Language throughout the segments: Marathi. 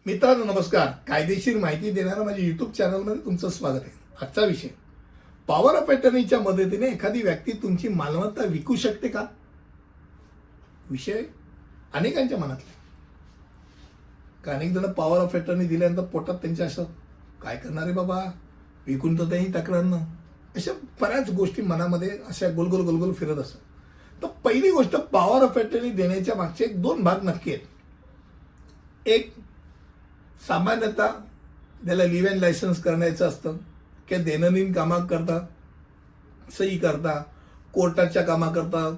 मित्रांनो नमस्कार. कायदेशीर माहिती देणाऱ्या माझ्या युट्यूब चॅनलमध्ये तुमचं स्वागत आहे. आजचा विषय पॉवर ऑफ अटर्नीच्या मदतीने एखादी व्यक्ती तुमची मालमत्ता विकू शकते का? विषय अनेकांच्या मनातला. अनेक जण पॉवर ऑफ अटर्नी दिल्यानंतर पोटात त्यांच्या असं काय करणार आहे बाबा, विकून तर त्यांनी तक्रार न, अशा बऱ्याच गोष्टी मनामध्ये अशा गोलगोल गोलगोल फिरत असतात. तर पहिली गोष्ट, पॉवर ऑफ अटर्नी देण्याच्या मागचे एक दोन भाग नक्की आहेत. एक, सामान्यतः त्याला लिव्ह इन लायसन्स करण्याचं असतं की दैनंदिन कामाकरता, सही करता, कोर्टाच्या कामाकरता,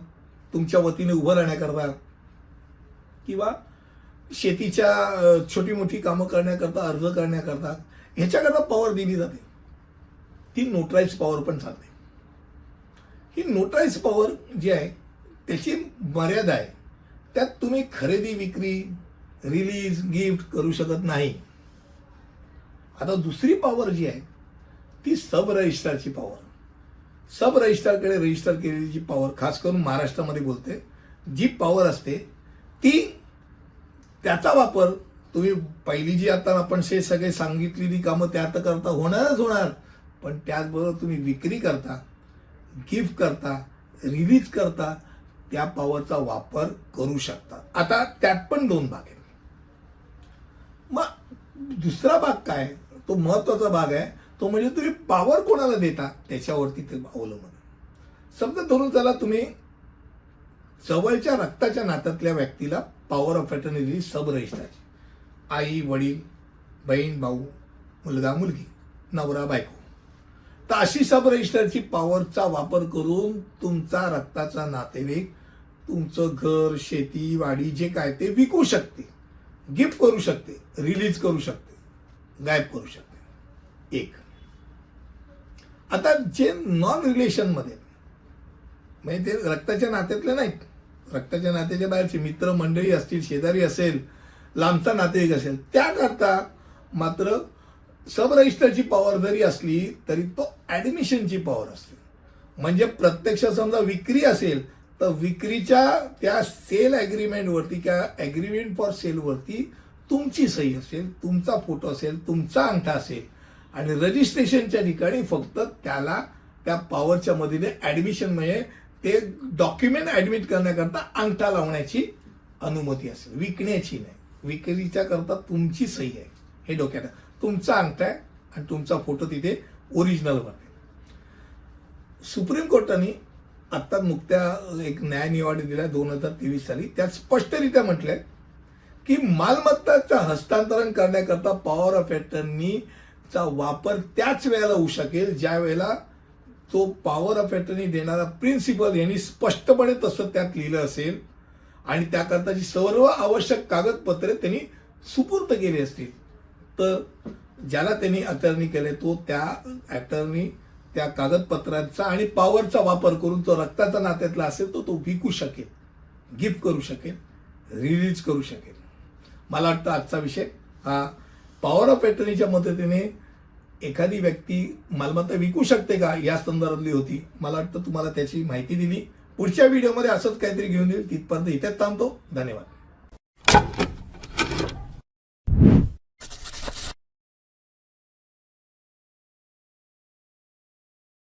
तुमच्या वतीने उभं राहण्याकरता किंवा शेतीच्या छोटी मोठी कामं करण्याकरता, अर्ज करण्याकरता ह्याच्याकरता पॉवर दिली जाते. ती नोटराइज पॉवर पण चालते. ही नोटराइज पॉवर जी आहे त्याची मर्यादा आहे. त्यात तुम्ही खरेदी, विक्री, रिलीज, गिफ्ट करू शकत नाही. आता दुसरी पॉवर जी आहे ती सब रजिस्ट्रारची पॉवर. सब रजिस्ट्रारकडे रजिस्टर केलेली जी पॉवर, खास करून महाराष्ट्रामध्ये बोलते, जी पॉवर असते ती, त्याचा वापर तुम्ही पहिली जी आता आपण सगळे सांगितलेली कामं त्यात करता होणारच होणार, पण त्याचबरोबर तुम्ही विक्री करता, गिफ्ट करता, रिलीज करता, त्या पॉवरचा वापर करू शकता. आता त्यात पण दोन भाग आहेत. मग दुसरा भाग काय, तो महत्वाचा भाग आहे, तो म्हणजे तुम्ही पॉवर कोणाला देता त्याच्यावरती ते अवलंबून. समजा धरून चला तुम्ही जवळच्या रक्ताच्या नात्यातल्या व्यक्तीला पॉवर ऑफ अटर्नी दिली सब रजिस्ट्रारची. आई, वडील, बहीण, भाऊ, मुलगा, मुलगी, नवरा, बायको. तर अशी सब रजिस्ट्रारची पॉवरचा वापर करून तुमचा रक्ताचा नातेवाईक तुमचं घर, शेती, वाडी जे काय ते विकू शकते, गिफ्ट करू शकते, रिलीज करू शकते, गायब करू शकते. एक. आता जे नॉन रिलेशनमध्ये, म्हणजे ते रक्ताच्या नात्यातले नाहीत, रक्ताच्या नात्याच्या बाहेरचे मित्र मंडळी असतील, शेजारी असेल, लांबचा नातेवाईक असेल, त्याकरता मात्र सब रजिस्टरची पॉवर जरी असली तरी तो ॲडमिशनची पॉवर असते. म्हणजे प्रत्यक्ष समजा विक्री असेल तर विक्रीच्या त्या सेल ॲग्रीमेंटवरती किंवा ॲग्रीमेंट फॉर सेलवरती तुमची सही असेल, तुमचा फोटो असेल, तुमचा अंगठा असेल, आणि रजिस्ट्रेशनच्या ठिकाणी फक्त त्याला त्या पॉवरच्या मदतीने ॲडमिशन, म्हणजे ते डॉक्युमेंट ॲडमिट करण्याकरता अंगठा लावण्याची अनुमती असेल, विकण्याची नाही. विक्रीच्या करता तुमची सही आहे हे डोक्यात. तुमचा अंगठा आहे आणि तुमचा फोटो तिथे ओरिजिनलवर आहे. सुप्रीम कोर्टाने आत्ता नुकत्या एक न्याय निवाडा दिला 2023 साली. त्यात स्पष्टरित्या म्हटलंय की मालमत्ताचं हस्तांतरण करण्याकरता पॉवर ऑफ अटर्नीचा वापर त्याच वेळेला होऊ शकेल ज्या वेळेला तो पॉवर ऑफ अटर्नी देणारा प्रिन्सिपल यांनी स्पष्टपणे तसं त्यात लिहिलं असेल आणि त्याकरताची सर्व आवश्यक कागदपत्रे त्यांनी सुपूर्द केली असतील, तर ज्याला त्यांनी अटर्नी केले तो त्या अटर्नी त्या कागदपत्रांचा आणि पॉवरचा वापर करून तो रक्ताचा नात्यातला असेल तो विकू शकेल, गिफ्ट करू शकेल, रिलीज करू शकेल. मला वाटतं आजचा विषय हा पॉवर ऑफ अटर्नीच्या मदतीने एखादी व्यक्ती मालमत्ता विकू शकते का या संदर्भातली होती. मला वाटतं तुम्हाला त्याची माहिती दिली. पुढच्या व्हिडिओमध्ये असंच काहीतरी घेऊन येईल. तिथपर्यंत इथेच थांबतो. धन्यवाद.